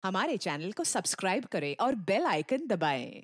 हमारे चैनल को सब्सक्राइब करें और बेल आइकन दबाएं।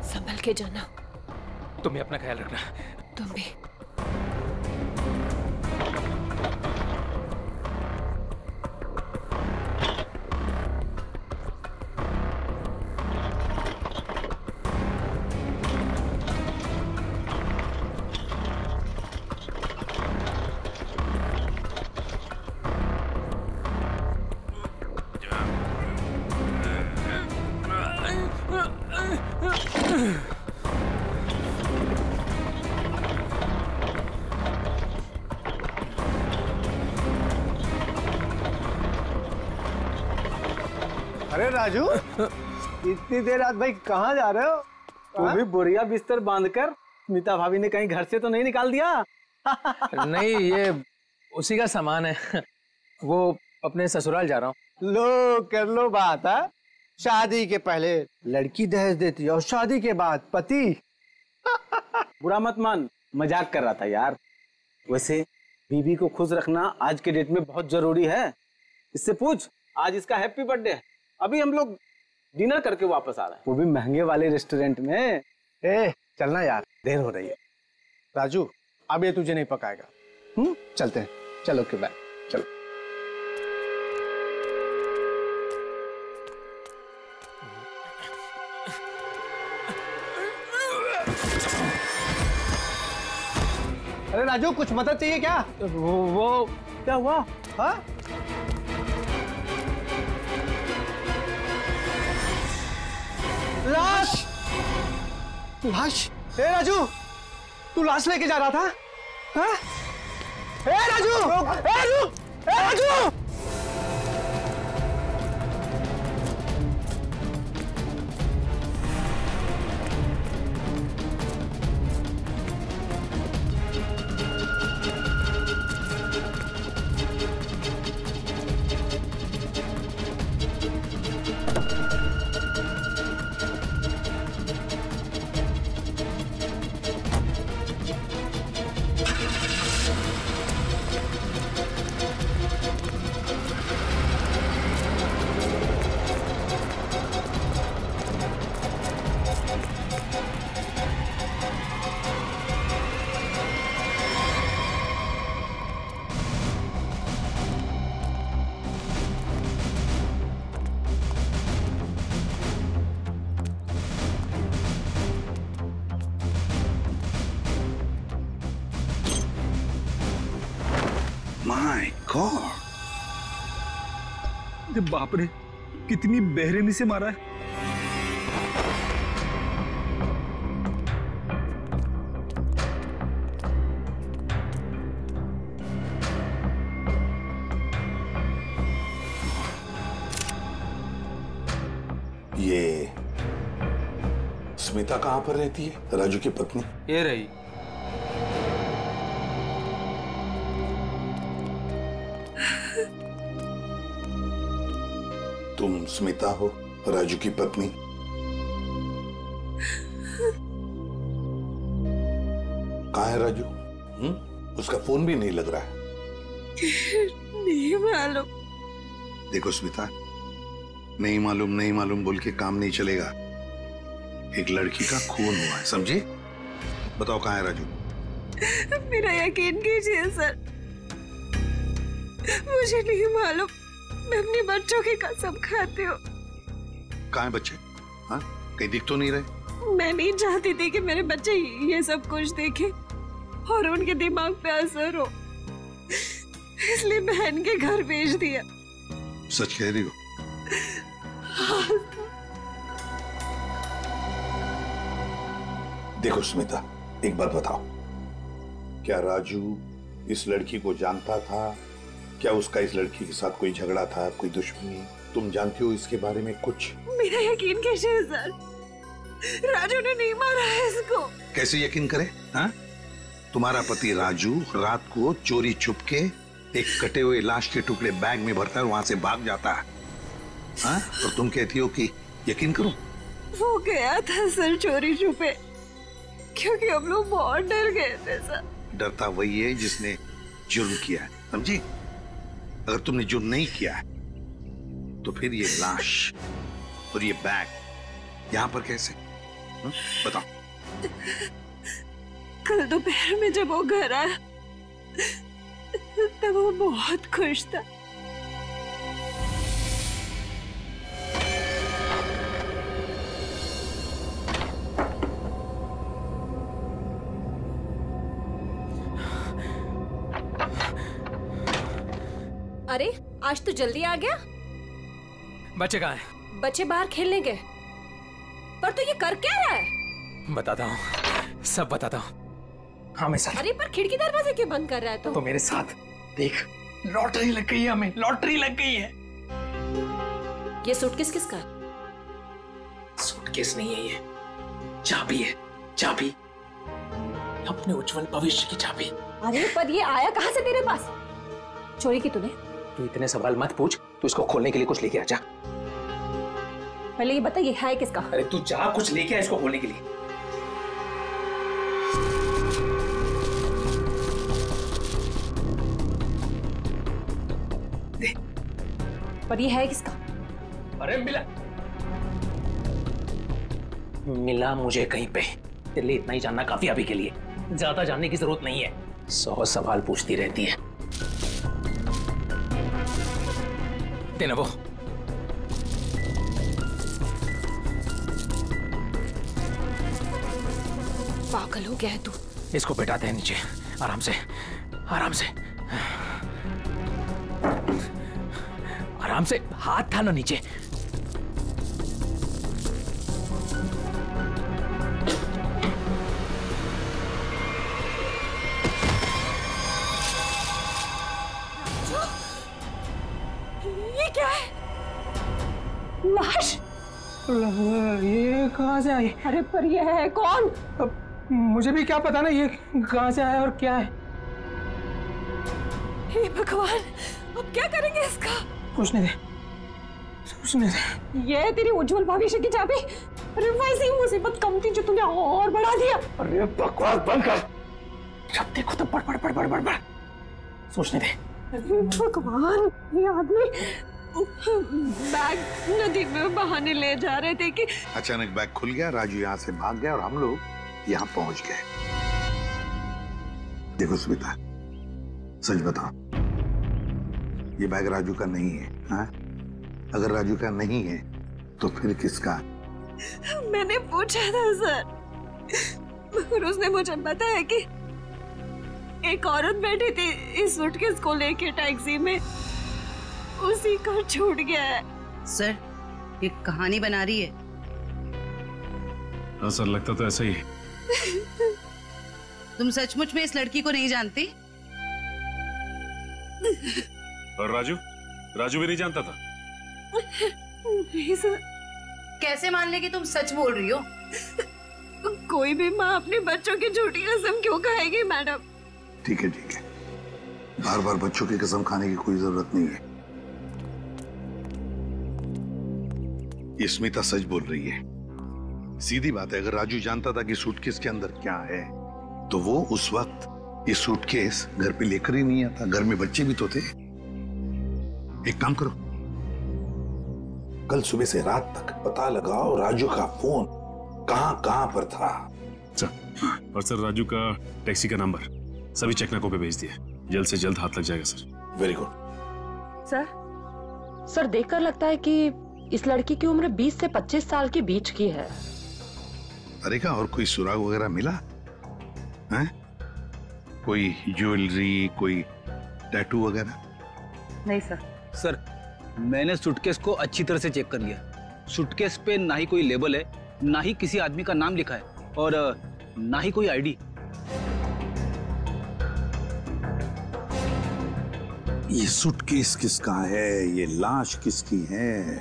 संभल के जाना। तुम्हें अपना ख्याल रखना। तुम भी। अरे राजू, इतनी देर रात भाई कहाँ जा रहे हो? वो भी बोरिया बिस्तर बांधकर। मीता भाभी ने कहीं घर से तो नहीं निकाल दिया? नहीं, ये उसी का सामान है। वो अपने ससुराल जा रहा हूँ। लो कर लो बात है। शादी के पहले लड़की दहेज देती है और शादी के बाद पति। बुरा मत मान, मजाक कर रहा था यार। वैसे बीवी को खुश रखना आज के डेट में बहुत जरूरी है। इससे पूछ, आज इसका हैप्पी बर्थडे है। अभी हम लोग डिनर करके वापस आ रहे हैं, वो भी महंगे वाले रेस्टोरेंट में। चलना यार, देर हो रही है। राजू, अब ये तुझे नहीं पकाएगा। चलते हैं। चलो के बाय। चलो। अरे राजू, कुछ मदद चाहिए क्या? वो क्या हुआ? हाँ? लाश! लाश! ए राजू, तू लाश लेके जा रहा था? हाँ? ए राजू! ए राजू! ए राजू! माय गॉड, बाप रे, कितनी बेरहमी से मारा है। ये स्मिता कहां पर रहती है, राजू की पत्नी? ये रही। तुम स्मिता हो, राजू की पत्नी? कहाँ है राजू? उसका फोन भी नहीं लग रहा है। नहीं मालूम। देखो स्मिता, नहीं मालूम बोल के काम नहीं चलेगा। एक लड़की का खून हुआ है, समझे? बताओ कहाँ है राजू? मेरा यकीन कीजिए सर, मुझे नहीं मालूम। मैं अपने बच्चों की कसम खाती हूँ। कहाँ है बच्चे? हाँ, कहीं दिख तो नहीं रहे। मैं नहीं चाहती थी कि मेरे बच्चे ये सब कुछ देखें और उनके दिमाग पे असर हो, इसलिए बहन के घर भेज दिया। सच कह रही हो? देखो स्मिता, एक बात बताओ, क्या राजू इस लड़की को जानता था? क्या उसका इस लड़की के साथ कोई झगड़ा था, कोई दुश्मनी? तुम जानती हो इसके बारे में कुछ? मेरा यकीन कीजिए सर, राजू ने नहीं मारा है इसको। कैसे यकीन करे? हाँ, तुम्हारा पति राजू रात को चोरी चुपके एक कटे हुए लाश के टुकड़े बैग में भरता है, वहां से भाग जाता है। हाँ, और तुम कहती हो कि यकीन करो? वो गया था सर चोरी छुपे, क्योंकि हम लोग बहुत डर गए थे सर। डरता वही है जिसने जुर्म किया है, समझी? अगर तुमने जुर्म नहीं किया है तो फिर ये लाश और ये बैग यहाँ पर कैसे? बताओ। कल दोपहर में जब वो घर आया तब वो बहुत खुश था। अरे आज तो जल्दी आ गया। बच्चे कहाँ हैं? बच्चे बाहर खेलने गए। पर तू ये कर क्या रहा है? बताता हूँ, सब बताता हूँ। हाँ मैं साथ। अरे पर खिड़की दरवाजे क्यों बंद कर रहा है तो मेरे साथ देख, लॉटरी लग गई है, हमें लॉटरी लग गई है। ये सूटकेस किसका है? सूटकेस नहीं है, ये चाबी है, चाबी, अपने उज्जवल भविष्य की चाबी। अरे पर ये आया कहाँ से तेरे पास? चोरी की तूने? तू इतने सवाल मत पूछ, तू इसको खोलने के लिए कुछ लेके आ जा। पहले ये बता ये है किसका? अरे तू जा, कुछ लेके आ इसको खोलने के लिए। पर ये है किसका? अरे मिला मुझे कहीं पे। तेरे लिए इतना ही जानना काफी अभी के लिए, ज्यादा जानने की जरूरत नहीं है। 100 सवाल पूछती रहती है। देना वो। पागल हो गया है तू। इसको बैठाते हैं नीचे, आराम से, आराम से, आराम से। हाथ था ना नीचे। ये क्या है? लाश? ये कहाँ से आई? अरे पर ये है कौन? अब मुझे भी क्या पता ना ये कहाँ से आया और क्या है। हे भगवान, अब क्या करेंगे इसका? पूछने दे, पूछने दे। ये तेरी उज्जवल भविष्य की चाबी। अरे वैसी मुसीबत कम थी जो तूने और बढ़ा दिया। अरे बकवास बंद कर, जब देखो तो बड़ बड़ बड़ बड़ बड़ बड़। सोचने दे। भगवान, ये आदमी बैग नदी में बहाने ले जा रहे थे कि अचानक बैग खुल गया, राजू यहाँ से भाग गया और हम लोग यहाँ पहुंच गए। देखो स्मिता, सच बताओ, ये बैग राजू का नहीं है। हाँ? अगर राजू का नहीं है तो फिर किसका? मैंने पूछा था सर, मगर उसने मुझे बताया कि एक औरत बैठी थी इस सूटकेस को लेके टैक्सी में, उसी का छूट गया है। सर ये कहानी बना रही है। हाँ सर, लगता तो ऐसा ही है। तुम सचमुच में इस लड़की को नहीं जानती? और राजू भी नहीं जानता था? नहीं सर। कैसे मान ले कि तुम सच बोल रही हो? कोई भी माँ अपने बच्चों की झूठी कसम क्यों खाएगी मैडम? ठीक है, बार बार बच्चों की कसम खाने की कोई जरूरत नहीं है। ये स्मिता सच बोल रही है। सीधी बात है, अगर राजू जानता था कि सूटकेस के अंदर क्या है तो वो उस वक्त ये सूटकेस घर पे लेकर ही नहीं आता। घर में बच्चे भी तो थे। एक काम करो, कल सुबह से रात तक पता लगाओ राजू का फोन कहां पर था। और सर राजू का टैक्सी का नंबर सभी चेकनाकों पे भेज दिया। जल्द से जल्द हाथ लग जाएगा सर। Very good. सर देखकर लगता है कि इस लड़की की उम्र 20 से 25 साल के बीच की है। अरे क्या और कोई सुराग वगैरह मिला है? कोई ज्वेलरी, कोई टैटू वगैरह? नहीं सर। सर मैंने सूटकेस को अच्छी तरह से चेक कर लिया। सूटकेस पे ना ही कोई लेबल है, ना ही किसी आदमी का नाम लिखा है और ना ही कोई आईडी। ये सूटकेस किसका है, ये लाश किसकी है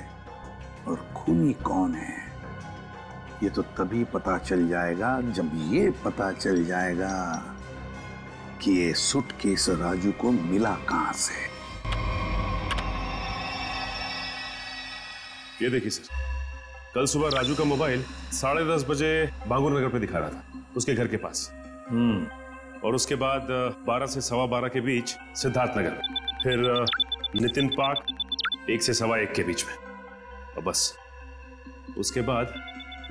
और खूनी कौन है, ये तो तभी पता चल जाएगा जब ये पता चल जाएगा कि ये सूटकेस राजू को मिला कहां से। ये देखिए सर, कल सुबह राजू का मोबाइल 10:30 बजे बांगुर नगर पे दिखा रहा था, उसके घर के पास। और उसके बाद 12 से 12:15 के बीच सिद्धार्थ नगर में, फिर नितिन पार्क 1 से 1:15 के बीच में, और बस उसके बाद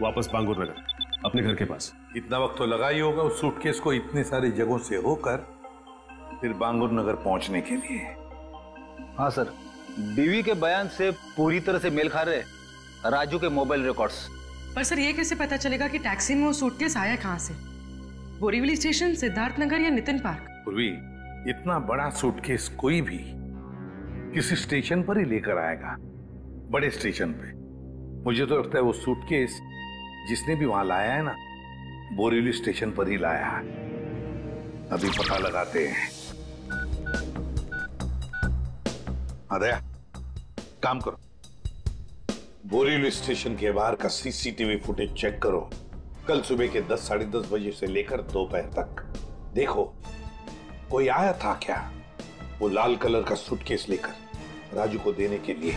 वापस बांगुर नगर अपने घर के पास। इतना वक्त तो लगा ही होगा उस सूटकेस को इतने सारी जगहों से होकर फिर बांगुर नगर पहुंचने के लिए। हाँ सर, बीवी के बयान से पूरी तरह से मेल खा रहे राजू के मोबाइल रिकॉर्ड्स। पर सर ये कैसे पता चलेगा कि टैक्सी में वो सूटकेस आया कहाँ से? बोरीवली स्टेशन, सिद्धार्थ नगर या नितिन पार्क? पूर्वी, इतना बड़ा सूटकेस कोई भी किसी स्टेशन पर ही लेकर आएगा, बड़े स्टेशन पे। मुझे तो लगता है वो सूटकेस जिसने भी वहां लाया है ना, बोरीवली स्टेशन पर ही लाया है। अभी पता लगाते हैं। अरे काम करो, बोरीवली स्टेशन के बाहर का सीसीटीवी फुटेज चेक करो। कल सुबह के 10, 10:30 बजे से लेकर दोपहर तक देखो कोई आया था क्या वो लाल कलर का सूटकेस लेकर राजू को देने के लिए।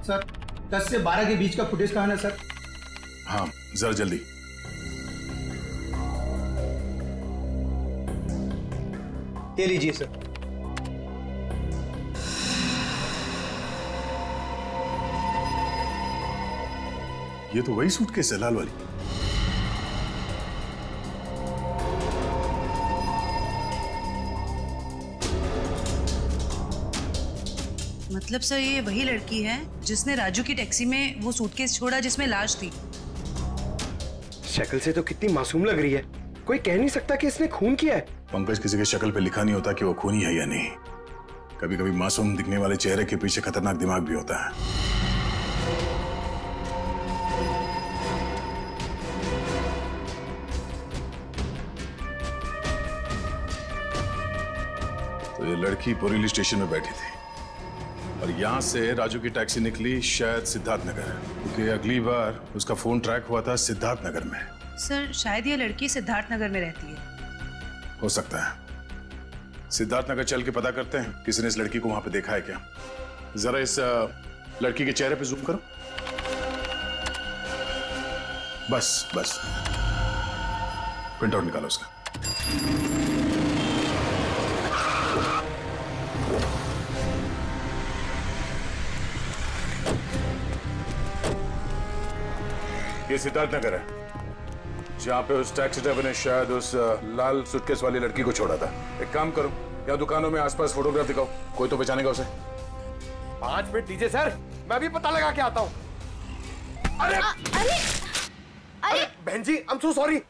सर 10 से 12 के बीच का फुटेज कहां है सर? हाँ जरा जल्दी। ये लीजिए सर। ये तो वही सूटकेस है, लाल वाली। मतलब सर ये वही लड़की है जिसने राजू की टैक्सी में वो सूटकेस छोड़ा जिसमें लाश थी। शक्ल से तो कितनी मासूम लग रही है, कोई कह नहीं सकता कि इसने खून किया है। पंकज, किसी की शक्ल पे लिखा नहीं होता कि वो खूनी है या नहीं। कभी कभी मासूम दिखने वाले चेहरे के पीछे खतरनाक दिमाग भी होता है। तो ये लड़की बोरीवली स्टेशन में बैठी थी और यहाँ से राजू की टैक्सी निकली शायद सिद्धार्थ नगर, क्योंकि अगली बार उसका फोन ट्रैक हुआ था सिद्धार्थ नगर में। सर शायद ये लड़की सिद्धार्थ नगर में रहती है। हो सकता है। सिद्धार्थ नगर चल के पता करते हैं किसी ने इस लड़की को वहां पे देखा है क्या। जरा इस लड़की के चेहरे पे जूम करो। बस बस, प्रिंट आउट निकालो उसका। ये सिद्धार्थ नगर है जहाँ पे उस टैक्सी ड्राइवर ने शायद उस लाल सूटकेस वाली लड़की को छोड़ा था। एक काम करो, या दुकानों में आसपास फोटोग्राफ दिखाओ, कोई तो पहचानेगा उसे। 5 मिनट दीजिए सर, मैं भी पता लगा के आता हूँ। अरे बहन जी, I'm so sorry।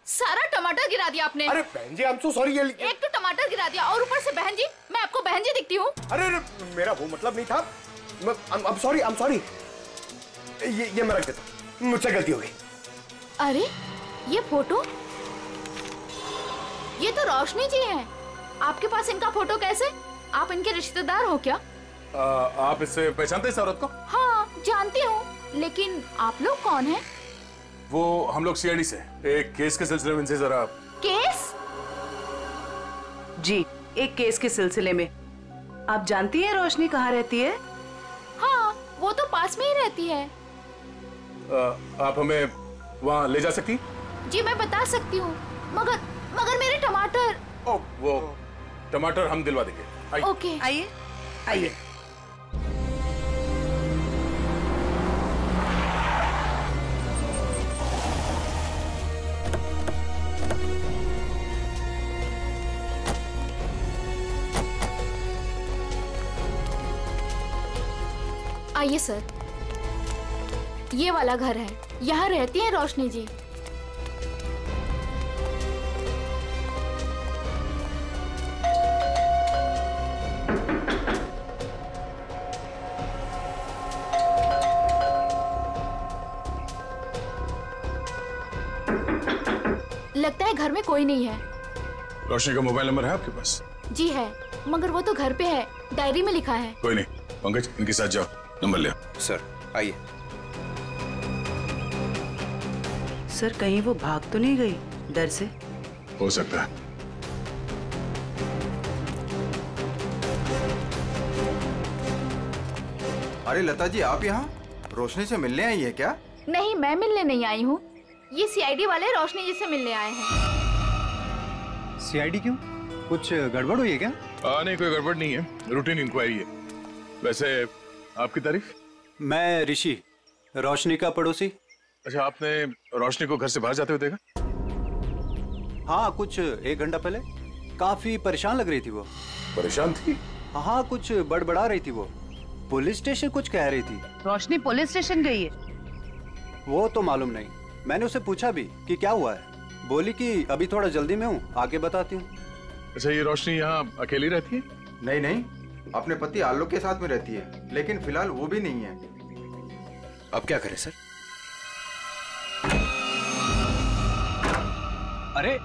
सारा टमाटर गिरा दिया आपने। अरे बहन जी, I'm so sorry। एक तो टमाटर गिरा दिया और ऊपर से बहन जी, मैं आपको बहन जी दिखती हूँ? अरे मेरा वो मतलब नहीं था। I'm sorry। ये मैं रख देता हूँ, मुझसे गलती हो गई। अरे ये फोटो, ये तो रोशनी जी हैं। आपके पास इनका फोटो कैसे? आप इनके रिश्तेदार हो क्या? आप इससे पहचानते हैं इस औरत को? हाँ जानती हूँ, लेकिन आप लोग कौन हैं? वो हम लोग सीआईडी से एक केस के सिलसिले में इनसे जरा। केस? जी, एक केस के सिलसिले में। आप जानती हैं रोशनी कहाँ रहती है? हाँ, वो तो पास में ही रहती है। आप हमें वहाँ ले जा सकती? जी मैं बता सकती हूँ, मगर मेरे टमाटर। ओ, वो टमाटर हम दिलवा देंगे। ओके आइए आइए। आइए सर, ये वाला घर है, यहाँ रहती है रोशनी जी। लगता है घर में कोई नहीं है। रोशनी का मोबाइल नंबर है आपके पास? जी है, मगर वो तो घर पे है, डायरी में लिखा है। कोई नहीं, पंकज इनके साथ जाओ, नंबर ले। सर आइए। सर कहीं वो भाग तो नहीं गई डर से? हो सकता है। अरे लता जी, आप यहाँ रोशनी से मिलने आई है क्या? नहीं, मैं मिलने नहीं आई हूँ, ये सीआईडी वाले रोशनी जी से मिलने आए हैं। सीआईडी क्यों? कुछ गड़बड़ हुई है क्या? नहीं, कोई गड़बड़ नहीं है, रूटीन इंक्वायरी है। वैसे आपकी तारीफ? मैं ऋषि, रोशनी का पड़ोसी। अच्छा, आपने रोशनी को घर से बाहर जाते हुए देखा? हाँ, कुछ 1 घंटा पहले। काफी परेशान लग रही थी वो। परेशान थी? हाँ, कुछ बड़बड़ा रही थी वो। पुलिस स्टेशन कुछ कह रही थी। रोशनी पुलिस स्टेशन गई है? वो तो मालूम नहीं, मैंने उसे पूछा भी कि क्या हुआ है। बोली कि अभी थोड़ा जल्दी में हूँ, आके बताती हूँ। अच्छा, ये रोशनी यहाँ अकेली रहती है? नहीं नहीं, अपने पति आलोक के साथ में रहती है, लेकिन फिलहाल वो भी नहीं है। अब क्या करें सर? अरे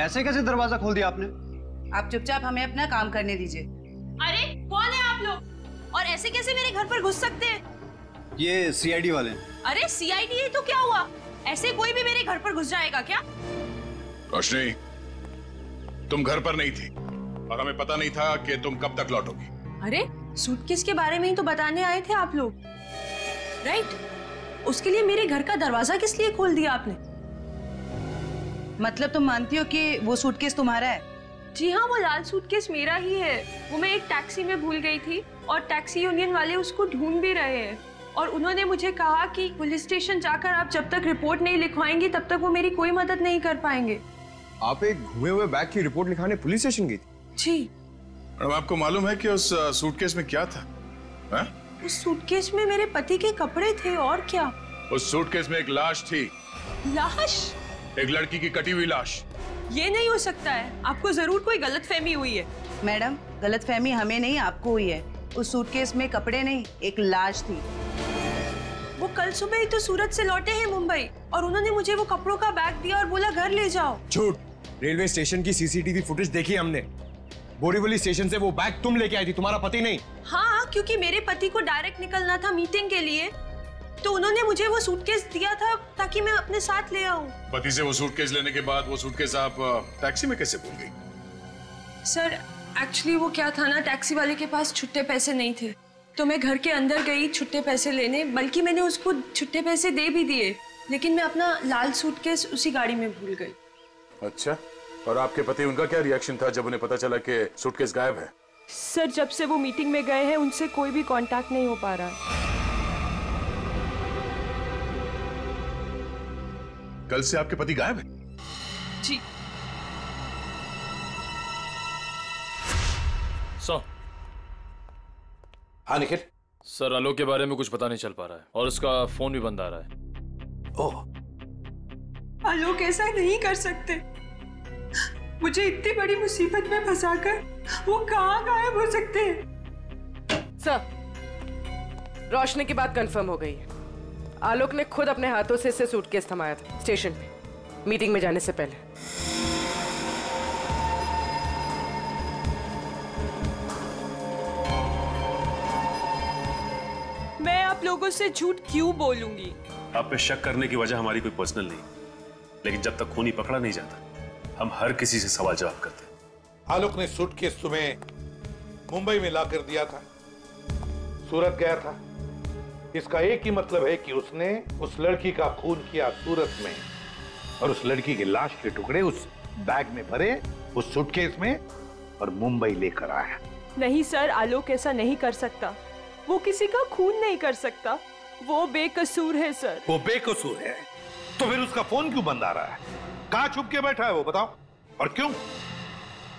ऐसे कैसे दरवाजा खोल दिया आपने? आप चुपचाप हमें अपना काम करने दीजिए। अरे कौन है आप लोग, और ऐसे कैसे मेरे घर पर घुस सकते हैं? ये सीआईडी वाले। अरे सीआईडी है तो क्या हुआ, ऐसे कोई भी मेरे घर पर घुस जाएगा क्या? रोशनी, तुम घर पर नहीं थी और हमें पता नहीं था कि तुम कब तक लौटोगी। अरे सूटकेस के बारे में ही तो बताने आए थे आप लोग, राइट? उसके लिए मेरे घर का दरवाजा किस लिए खोल दिया आपने? मतलब तुम मानती हो कि वो सूटकेस तुम्हारा है? जी हाँ, वो लाल सूटकेस मेरा ही है। वो मैं एक टैक्सी में भूल गई थी और टैक्सी यूनियन वाले उसको ढूंढ भी रहे हैं, और उन्होंने मुझे कहा कि पुलिस स्टेशन जाकर आप जब तक रिपोर्ट नहीं लिखवाएंगी तब तक वो मेरी कोई मदद नहीं कर पाएंगे। आप एक घूमे हुए बैग की रिपोर्ट लिखाने पुलिस स्टेशन गई थी? जी। मैडम, आपको मालूम है कि उस सूटकेस में क्या था? है? उस सूटकेस में मेरे पति के कपड़े थे, और क्या? उस सूटकेस में एक लाश थी। लाश? एक लड़की की कटी हुई लाश। ये नहीं हो सकता है, आपको जरूर कोई गलतफहमी हुई है। मैडम, गलतफहमी हमें नहीं आपको हुई है। उस सूटकेस में कपड़े नहीं, एक लाश थी। वो कल सुबह ही तो सूरत से लौटे हैं मुंबई, और उन्होंने मुझे वो कपड़ों का बैग दिया और बोला घर ले जाओ। झूठ। रेलवे स्टेशन की सीसीटीवी फुटेज देखी हमने। बोरीवली स्टेशन से वो बैग तुम लेके आई थी, तुम्हारा पति नहीं। हाँ, क्योंकि मेरे पति को डायरेक्ट निकलना था मीटिंग के लिए, तो उन्होंने मुझे वो सूटकेस दिया था ताकि मैं अपने साथ ले आऊं। पति से वो सूटकेस लेने के बाद वो सूटकेस आप टैक्सी में कैसे भूल गई? सर एक्चुअली वो क्या था ना, टैक्सी वाले के पास छुट्टे पैसे नहीं थे, तो मैं घर के अंदर गई छुट्टे पैसे लेने, बल्कि मैंने उसको छुट्टे पैसे दे भी दिए, लेकिन मैं अपना लाल सूटकेस उसी गाड़ी में भूल गई। अच्छा, और आपके पति, उनका क्या रिएक्शन था जब उन्हें पता चला कि सूटकेस गायब है? सर जब से वो मीटिंग में गए हैं उनसे कोई भी कांटेक्ट नहीं हो पा रहा। कल से आपके पति गायब है? जी। हाँ निखिल। सर, आलोक के बारे में कुछ पता नहीं चल पा रहा है और उसका फोन भी बंद आ रहा है। ओह, आलोक ऐसा नहीं कर सकते। मुझे इतनी बड़ी मुसीबत में फंसाकर वो कहाँ गायब हो सकते हैं? सर, रोशनी की बात कंफर्म हो गई है। आलोक ने खुद अपने हाथों से इसे सूटकेस थमाया था स्टेशन पे, मीटिंग में जाने से पहले। मैं आप लोगों से झूठ क्यों बोलूंगी? आप पे शक करने की वजह हमारी कोई पर्सनल नहीं, लेकिन जब तक खूनी पकड़ा नहीं जाता हम हर किसी से सवाल जवाब करते हैं। आलोक ने सूटकेस तुम्हें मुंबई में ला कर दिया था, सूरत गया था। इसका एक ही मतलब है कि उसने उस लड़की का खून किया सूरत में, और उस लड़की की लाश के टुकड़े उस बैग में भरे, उस सूटकेस में, और मुंबई लेकर आया। नहीं सर, आलोक ऐसा नहीं कर सकता। वो किसी का खून नहीं कर सकता। वो बेकसूर है सर। वो बेकसूर है तो फिर उसका फोन क्यों बंद आ रहा है? कहाँ छुप के बैठा है वो, बताओ, और क्यों?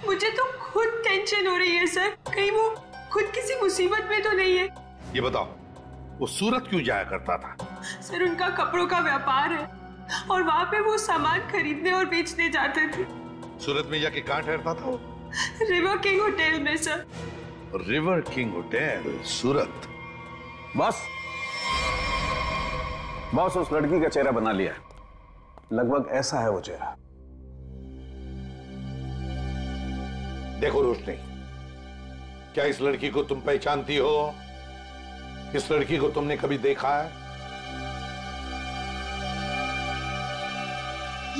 मुझे तो खुद टेंशन हो रही है सर, कहीं वो खुद किसी मुसीबत में तो नहीं है। ये बताओ, वो सूरत क्यों जाया करता था? सर, उनका कपड़ों का व्यापार है और वहाँ पे वो सामान खरीदने और बेचने जाते थे। सूरत में जाके कहाँ ठहरता था वो? रिवर किंग होटल में सर। रिवर किंग होटल, सूरत। बॉस उस लड़की का चेहरा बना लिया, लगभग ऐसा है वो चेहरा। देखो रोशनी, क्या इस लड़की को तुम पहचानती हो? इस लड़की को तुमने कभी देखा है?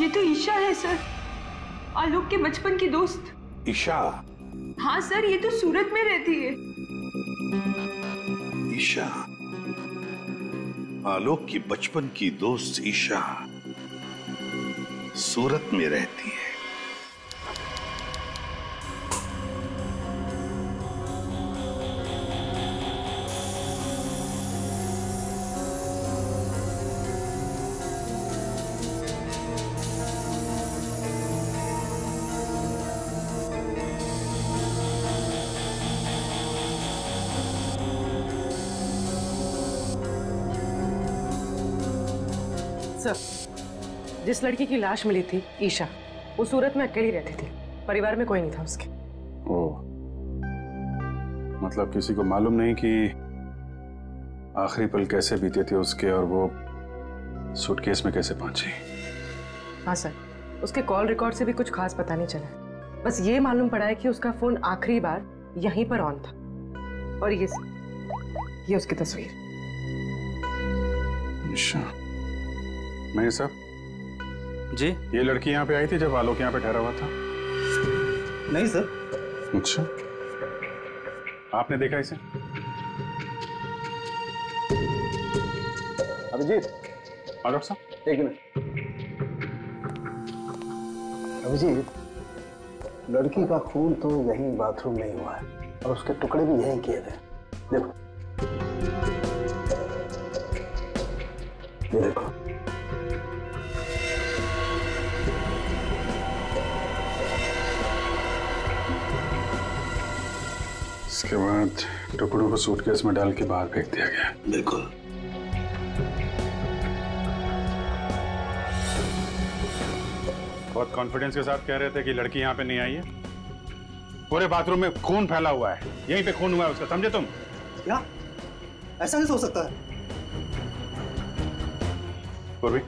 ये तो ईशा है सर, आलोक के बचपन की दोस्त। ईशा? हाँ सर, ये तो सूरत में रहती है। ईशा, आलोक की बचपन की दोस्त ईशा सूरत में रहती है। सर, जिस लड़की की लाश मिली थी ईशा, वो सूरत में अकेली रहती थी, परिवार में कोई नहीं था उसके। ओह, मतलब किसी को मालूम नहीं कि आखिरी पल कैसे बीते थे उसके और वो सूटकेस में कैसे पहुंची। हाँ सर, उसके कॉल रिकॉर्ड से भी कुछ खास पता नहीं चला। बस ये मालूम पड़ा है कि उसका फोन आखिरी बार यहीं पर ऑन था। और ये उसकी तस्वीर। मैं साहब जी, ये लड़की यहाँ पे आई थी जब आलोक यहाँ पे ठहरा हुआ था? नहीं सर। अच्छा, आपने देखा इसे? अभिजीत, डॉक्टर साहब एक मिनट। अभिजीत, लड़की का खून तो यहीं बाथरूम में ही हुआ है और उसके टुकड़े भी यहीं किए थे। देखो, ये देखो। इसके बाद टुकड़ों को सूटकेस में डाल के बाहर फेंक दिया गया। बिल्कुल। बहुत कॉन्फिडेंस के साथ कह रहे थे कि लड़की यहाँ पे नहीं आई है। पूरे बाथरूम में खून फैला हुआ है, यहीं पे खून हुआ है उसका, समझे तुम? क्या? ऐसा नहीं हो सकता है। पूर्वी,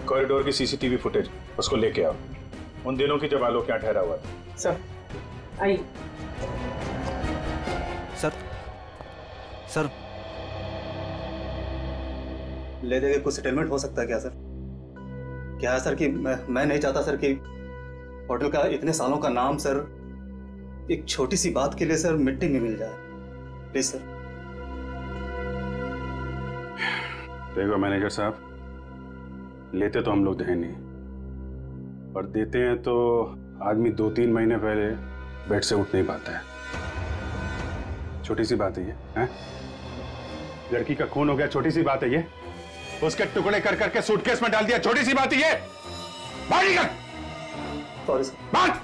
कॉरिडोर की सीसीटीवी फुटेज उसको लेके आओ, उन दिनों की जब आलोक यहाँ ठहरा हुआ था। सर, आई। सर, ले देके कुछ सेटलमेंट हो सकता है क्या सर? क्या है सर कि मैं नहीं चाहता सर कि होटल का इतने सालों का नाम सर एक छोटी सी बात के लिए सर मिट्टी में मिल जाए। Please sir. देखो मैनेजर साहब, लेते तो हम लोग हैं नहीं, और देते हैं तो आदमी 2-3 महीने पहले बेड से उठ नहीं पाता है। छोटी सी बात है ये, हैं? लड़की का खून हो गया, छोटी सी बात है ये? उसके टुकड़े कर करके सूटकेस में डाल दिया, छोटी सी बात है ये? बाहर निकल। Sorry sir. बात।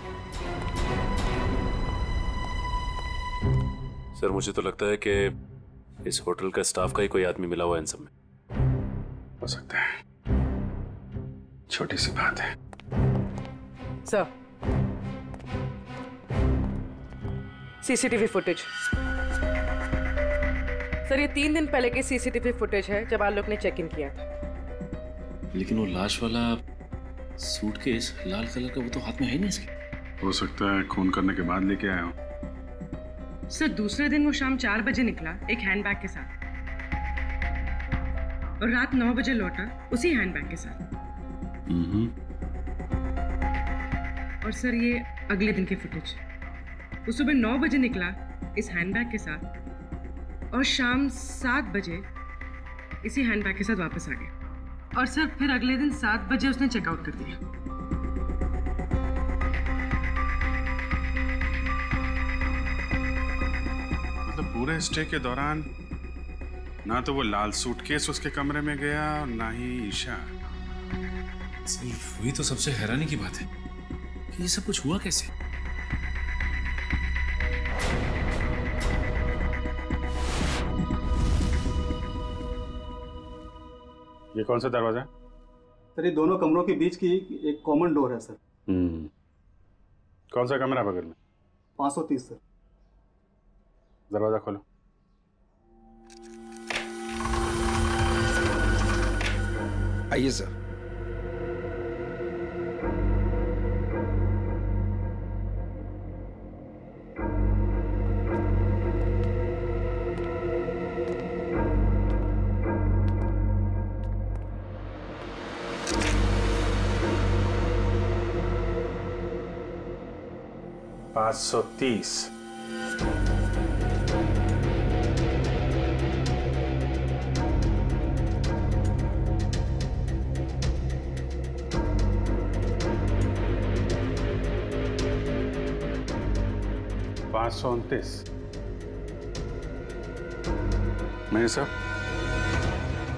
सर, मुझे तो लगता है कि इस होटल का स्टाफ का ही कोई आदमी मिला हुआ है इन सब में। हो सकता है, छोटी सी बात है। Sir, CCTV footage. सर, ये 3 दिन पहले की सीसीटीवी फुटेज है जब आलोक ने चेक इन किया था। लेकिन वो लाश वाला सूटकेस लाल कलर का वो तो हाथ में है ही नहीं इसके। हो सकता है खून करने के बाद लेके आया हूँ। सर, दूसरे दिन वो शाम 4 बजे निकला एक हैंडबैग के साथ और रात 9 बजे लौटा उसी हैंडबैग के साथ। और सर, ये अगले दिन की फुटेज। वो सुबह 9 बजे निकला इस हैंडबैग के साथ और शाम 7 बजे इसी हैंडबैग के साथ वापस आ गया। और सर, फिर अगले दिन 7 बजे उसने चेकआउट कर दिया। मतलब पूरे स्टे के दौरान ना तो वो लाल सूटकेस उसके कमरे में गया और ना ही ईशा। सिर्फ वही तो सबसे हैरानी की बात है कि ये सब कुछ हुआ कैसे। ये कौन सा दरवाजा है? सर, ये दोनों कमरों के बीच की एक कॉमन डोर है सर। कौन सा कमरा बगल में? 530 सर। दरवाजा खोलो। आइए सर। नहीं सर,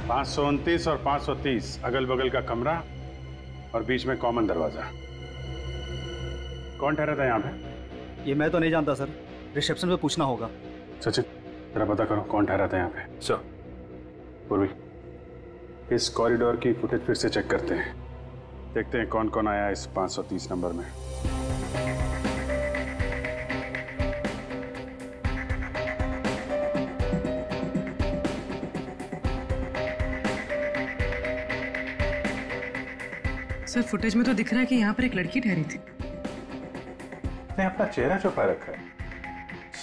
529 और 530 अगल बगल का कमरा और बीच में कॉमन दरवाजा। कौन ठहरा था यहाँ पे? ये मैं तो नहीं जानता सर, रिसेप्शन पे पूछना होगा। सचिन, जरा पता करो कौन ठहरा था यहाँ पे। सर। पूर्वी, इस कॉरिडोर की फुटेज फिर से चेक करते हैं, देखते हैं कौन कौन आया इस 530 नंबर में। सर, फुटेज में तो दिख रहा है कि यहाँ पर एक लड़की ठहरी थी। ने अपना चेहरा छुपा रखा है,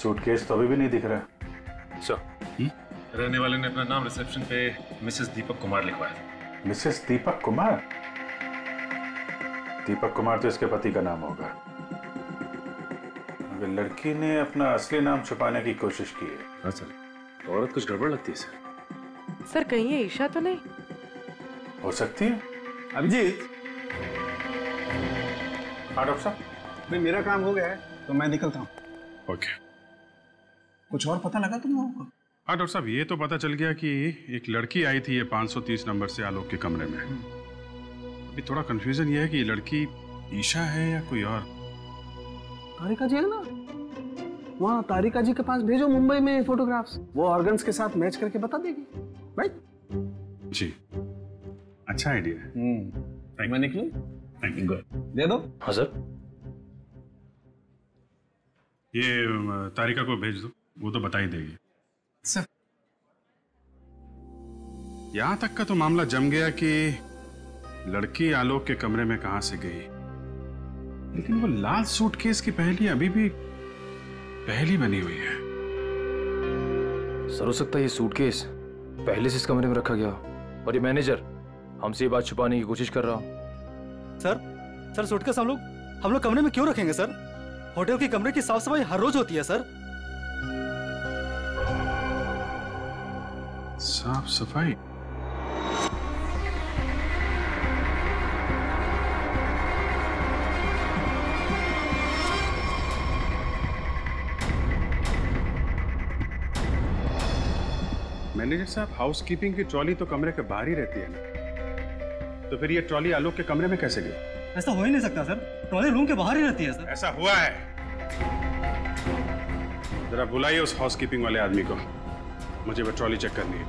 सूटकेस तो अभी भी नहीं दिख रहा। सर, रहने वाले ने अपना नाम रिसेप्शन पे मिसेस दीपक कुमार लिखवाया था। मिसेस दीपक कुमार? दीपक कुमार तो इसके पति का नाम होगा। अगर लड़की ने अपना असली नाम छुपाने की कोशिश की है। हाँ सर, औरत कुछ गड़बड़ लगती है सर। सर, कहीं ये ईशा तो नहीं? हो सकती है। अभिजीत। हाँ डॉक्टर साहब। नहीं, मेरा काम हो गया है तो मैं निकलता हूँ। ओके। कुछ और पता लगा तुम लोगों को? हाँ डॉक्टर साहब, ये तो पता चल गया कि एक लड़की आई थी ये 530 नंबर से आलोक के कमरे में। अभी थोड़ा कंफ्यूजन ये है कि ये लड़की ईशा है या कोई और। तारिका जी है ना, वहाँ तारिका जी के पास भेजो मुंबई में फोटोग्राफ्स, वो ऑर्गन्स के साथ मैच करके बता देगी। राइट जी, अच्छा आइडिया है। मैं निकलूं? Thank you. दे दो। हाँ सर। ये तारिका को भेज दो, वो तो बता ही देगी। सर, यहां तक का तो मामला जम गया कि लड़की आलोक के कमरे में कहां से गई, लेकिन वो लाल सूटकेस की पहेली अभी भी पहेली बनी हुई है। सर, हो सकता है ये सूटकेस पहले से इस कमरे में रखा गया और ये मैनेजर हमसे ये बात छुपाने की कोशिश कर रहा हो। सर सूटकेस हम लोग कमरे में क्यों रखेंगे सर? होटल के कमरे की साफ सफाई हर रोज होती है सर। साफ सफाई? मैनेजर साहब, हाउसकीपिंग की ट्रॉली तो कमरे के बाहर ही रहती है ना, तो फिर ये ट्रॉली आलोक के कमरे में कैसे गई? ऐसा हो ही नहीं सकता सर, ट्रॉली रूम के बाहर ही रहती है सर। ऐसा हुआ है। जरा बुलाइए उस हाउसकीपिंग वाले आदमी को, मुझे वो ट्रॉली चेक करनी है।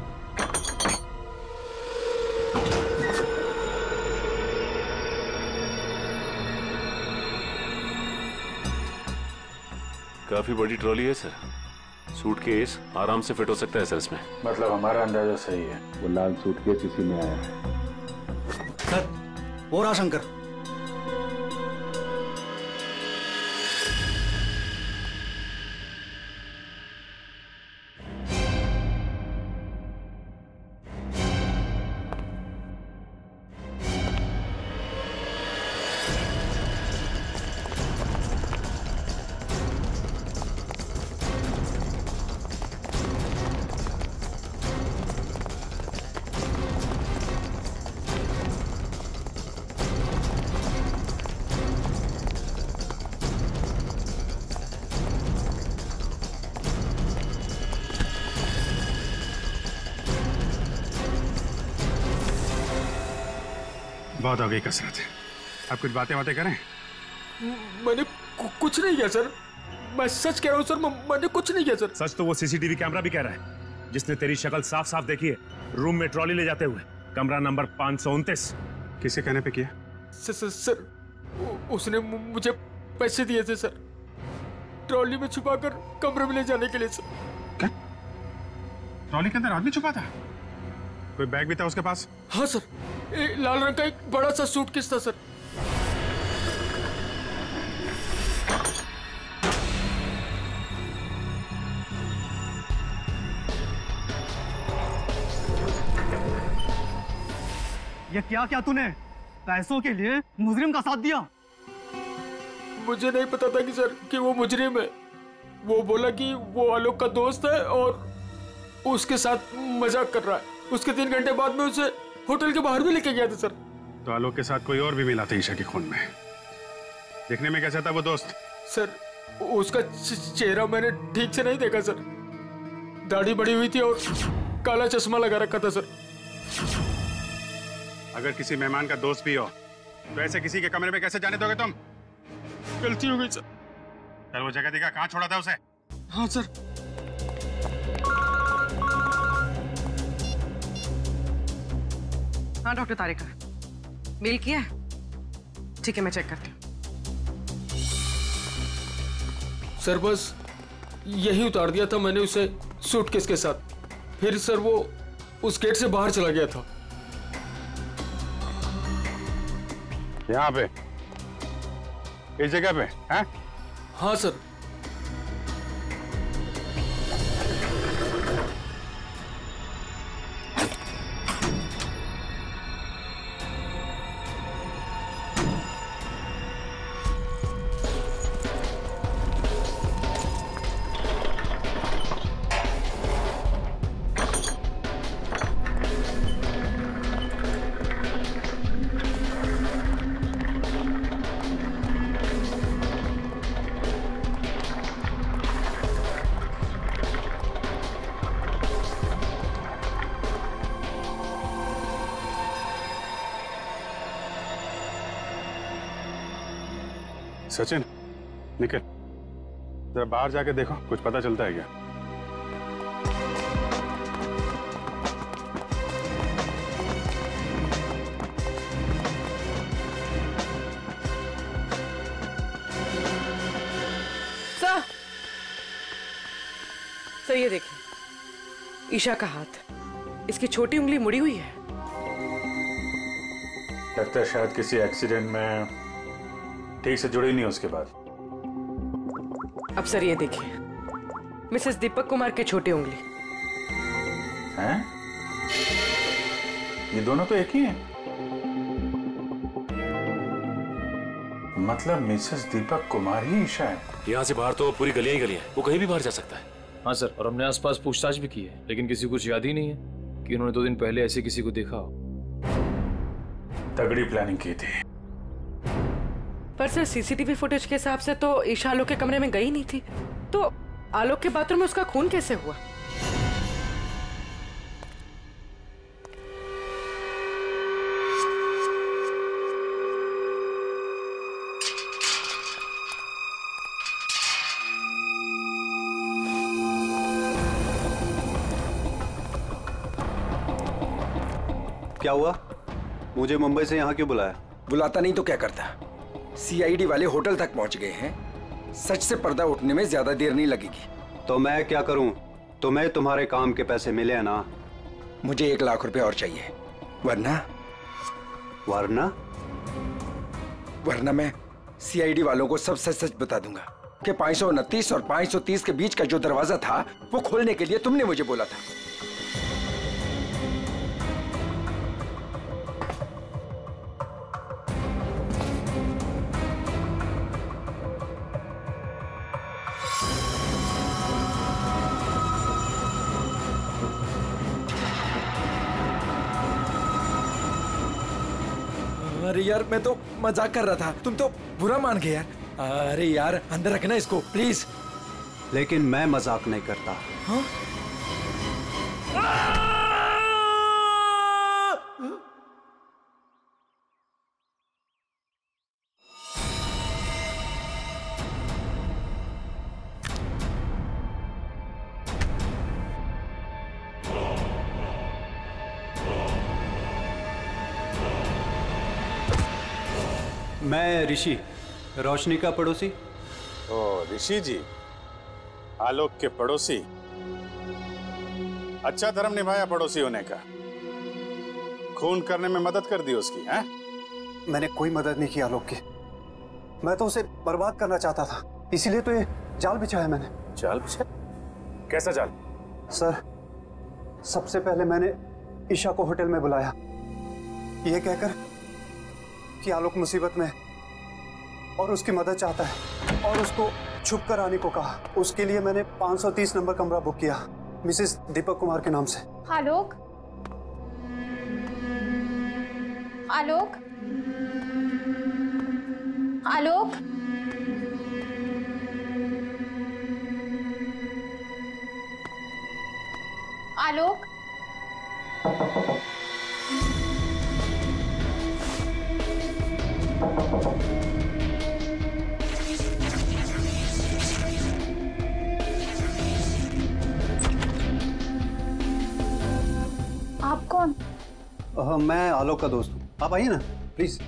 काफी बड़ी ट्रॉली है सर, सूटकेस आराम से फिट हो सकता है सर इसमें। मतलब हमारा अंदाजा सही है, वो लाल सूटकेस इसी में आया है। सर वो रहा शंकर। बहुत हो गई कसरत, आप कुछ बातें करें। मैंने कुछ नहीं किया सर, मैं सच कह रहा हूँ सर, मैंने कुछ नहीं किया सर। सच तो वो सीसीटीवी कैमरा भी कह रहा है, जिसने तेरी शक्ल साफ साफ देखी है रूम में ट्रॉली ले जाते हुए, कमरा नंबर 529। किसके कहने पे किया? सर उसने मुझे पैसे दिए थे सर, ट्रॉली में छुपाकर कमरे में ले जाने के लिए सर। क्या? ट्रॉली के अंदर आदमी छुपा था? कोई बैग भी था उसके पास? हाँ सर, लाल रंग का एक बड़ा सा सूटकेस था सर। ये क्या क्या तूने पैसों के लिए मुजरिम का साथ दिया? मुझे नहीं पता था कि सर कि वो मुजरिम है। वो बोला कि वो आलोक का दोस्त है और उसके साथ मजाक कर रहा है। उसके 3 घंटे बाद में उसे होटल के बाहर भी लेके गया था सर। तो आलोक के साथ कोई और भी मिला था ईशा के खून में? देखने में कैसा था वो दोस्त? सर उसका चेहरा मैंने ठीक से नहीं देखा सर, दाढ़ी बड़ी हुई थी और काला चश्मा लगा रखा था सर। अगर किसी मेहमान का दोस्त भी हो तो ऐसे किसी के कमरे में कैसे जाने दोगे तुम? गलती हो गई सर। चल वो जगह दिखा, कहाँ छोड़ा था उसे? हाँ सर। हाँ डॉक्टर तारिका, मेल किया है? ठीक है, मैं चेक करती हूँ। सर बस यही उतार दिया था मैंने उसे सूटकेस के साथ, फिर सर वो उस गेट से बाहर चला गया था। यहाँ पे इस जगह पे? हैं? हाँ सर। सचिन निकल, जरा बाहर जाके देखो, कुछ पता चलता है क्या? सर ये देखिए, ईशा का हाथ, इसकी छोटी उंगली मुड़ी हुई है। लगता है शायद किसी एक्सीडेंट में ठीक से जुड़ी नहीं उसके बाद। अब सर ये देखिए, मिसेस दीपक कुमार के छोटी उंगली। हैं? ये दोनों तो एक ही हैं। मतलब मिसेस दीपक कुमार ही ईशा है। यहाँ से बाहर तो पूरी गलियां ही गलियां हैं, वो कहीं भी बाहर जा सकता है। हाँ सर, और हमने आसपास पूछताछ भी की है, लेकिन किसी को कुछ याद ही नहीं है कि उन्होंने 2 दिन पहले ऐसे किसी को देखा हो। तगड़ी प्लानिंग की थी। पर सर सीसीटीवी फुटेज के हिसाब से तो ईशा आलोक के कमरे में गई नहीं थी, तो आलोक के बाथरूम में उसका खून कैसे हुआ? क्या हुआ? मुझे मुंबई से यहाँ क्यों बुलाया? बुलाता नहीं तो क्या करता? सीआईडी वाले होटल तक पहुंच गए हैं, सच से पर्दा उठने में ज्यादा देर नहीं लगेगी। तो मैं क्या करूं? तुम्हें तुम्हारे काम के पैसे मिले हैं ना? मुझे 1 लाख रुपए और चाहिए, वरना वरना मैं सीआईडी वालों को सब सच सच बता दूंगा कि 529 और 530 के बीच का जो दरवाजा था वो खोलने के लिए तुमने मुझे बोला था। अरे यार मैं तो मजाक कर रहा था, तुम तो बुरा मान गए यार। अरे यार अंदर रखना इसको प्लीज। लेकिन मैं मजाक नहीं करता। हाँ? मैं ऋषि, रोशनी का पड़ोसी। ओ ऋषि जी, आलोक के पड़ोसी। अच्छा धर्म निभाया पड़ोसी होने का। खून करने में मदद कर दी उसकी, हैं? मैंने कोई मदद नहीं की आलोक की। मैं तो उसे बर्बाद करना चाहता था, इसीलिए तो ये जाल बिछाया मैंने। जाल बिछाया? कैसा जाल? सर, सबसे पहले मैंने ईशा को होटल में बुलाया, ये कहकर कि आलोक मुसीबत में और उसकी मदद चाहता है, और उसको छुप कर आने को कहा। उसके लिए मैंने 530 नंबर कमरा बुक किया मिसेस दीपक कुमार के नाम से। आलोक, आलोक, आलोक, आलोक, आप कौन? मैं आलोक का दोस्त हूँ, आप आइए ना प्लीज।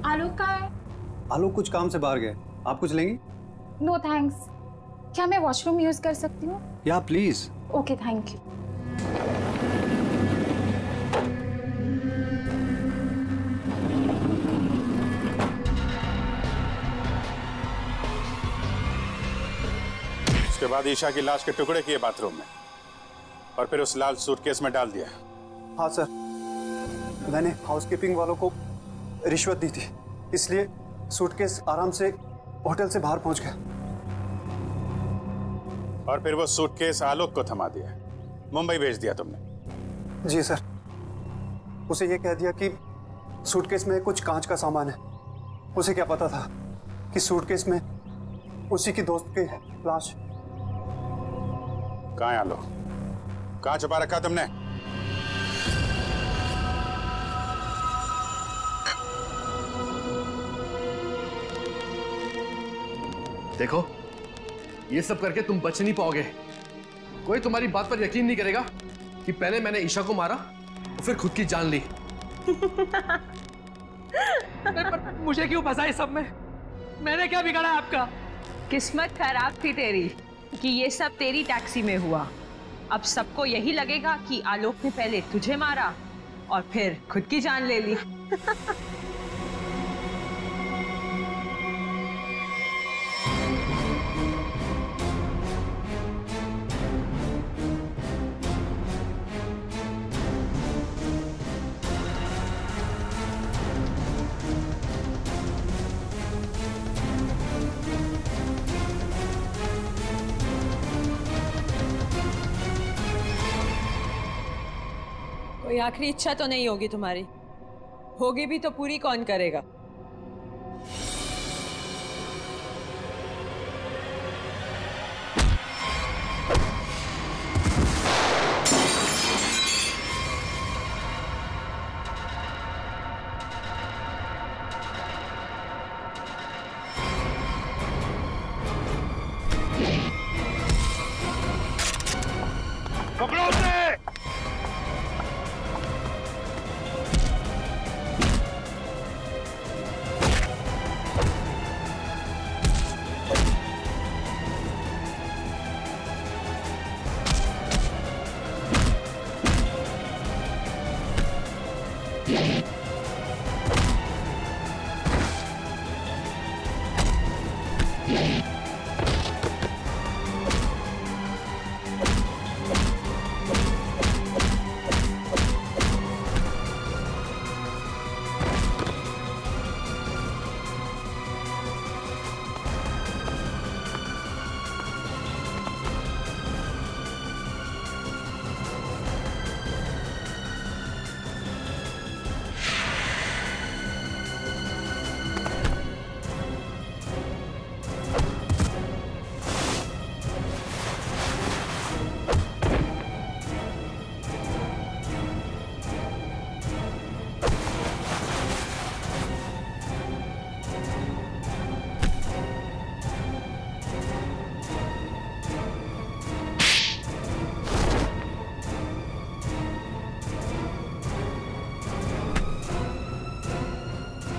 आलोक कहाँ है? आलोक कुछ काम से बाहर गए, आप कुछ लेंगी? No thanks. क्या मैं वॉशरूम यूज कर सकती हूँ? या प्लीज। Okay thank you. उसके बाद ईशा की लाश के टुकड़े किए बाथरूम में और फिर उस लाल सूटकेस में डाल दिया। हाँ सर, मैंने हाउसकीपिंग वालों को रिश्वत दी थी, इसलिए सूटकेस आराम से होटल से बाहर पहुंच गया। और फिर वो सूटकेस आलोक को थमा दिया, मुंबई भेज दिया तुमने? जी सर, उसे ये कह दिया कि सूटकेस में कुछ कांच का सामान है। उसे क्या पता था कि सूटकेस में उसी की दोस्त की लाश। कहाँ है आलोक? कहाँ छुपा रखा तुमने? देखो, ये सब करके तुम बच नहीं पाओगे। कोई तुम्हारी बात पर यकीन नहीं करेगा कि पहले मैंने ईशा को मारा और फिर खुद की जान ली। पर मुझे क्यों फंसा इस सब में? मैंने क्या बिगाड़ा आपका? किस्मत खराब थी तेरी कि ये सब तेरी टैक्सी में हुआ। अब सबको यही लगेगा कि आलोक ने पहले तुझे मारा और फिर खुद की जान ले ली। कोई आखिरी इच्छा तो नहीं होगी तुम्हारी? होगी भी तो पूरी कौन करेगा? पकड़ो उसे!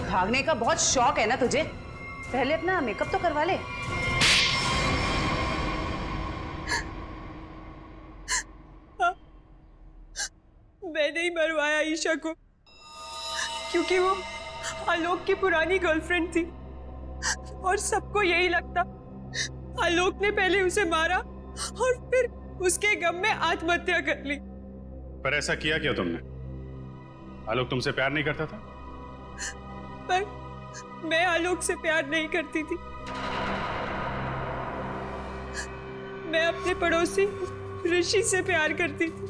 भागने का बहुत शौक है ना तुझे? पहले अपना मेकअप तो करवा ले। मैंने ही मरवाया ईशा को, क्योंकि वो आलोक की पुरानी गर्लफ्रेंड थी और सबको यही लगता आलोक ने पहले उसे मारा और फिर उसके गम में आत्महत्या कर ली। पर ऐसा किया क्या तुमने? आलोक तुमसे प्यार नहीं करता था? पर मैं आलोक से प्यार नहीं करती थी। मैं अपने पड़ोसी ऋषि से प्यार करती थी।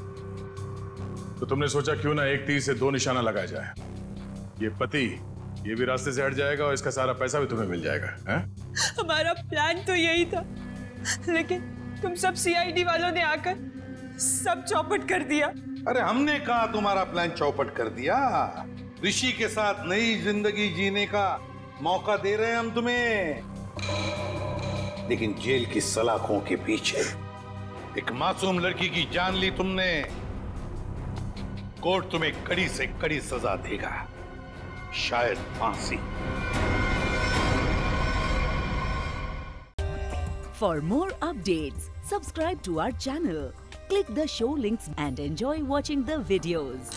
तो तुमने सोचा क्यों ना एक तीर से दो निशाना लगाया जाए। ये पति ये भी रास्ते से हट जाएगा और इसका सारा पैसा भी तुम्हें मिल जाएगा। है? हमारा प्लान तो यही था, लेकिन तुम सब सीआईडी वालों ने आकर सब चौपट कर दिया। अरे हमने कहा तुम्हारा प्लान चौपट कर दिया। ऋषि के साथ नई जिंदगी जीने का मौका दे रहे हैं हम तुम्हें, लेकिन जेल की सलाखों के पीछे एक मासूम लड़की की जान ली तुमने। कोर्ट तुम्हें कड़ी से कड़ी सजा देगा, शायद फांसी। For more updates, subscribe to our channel, click the show links and enjoy watching the videos.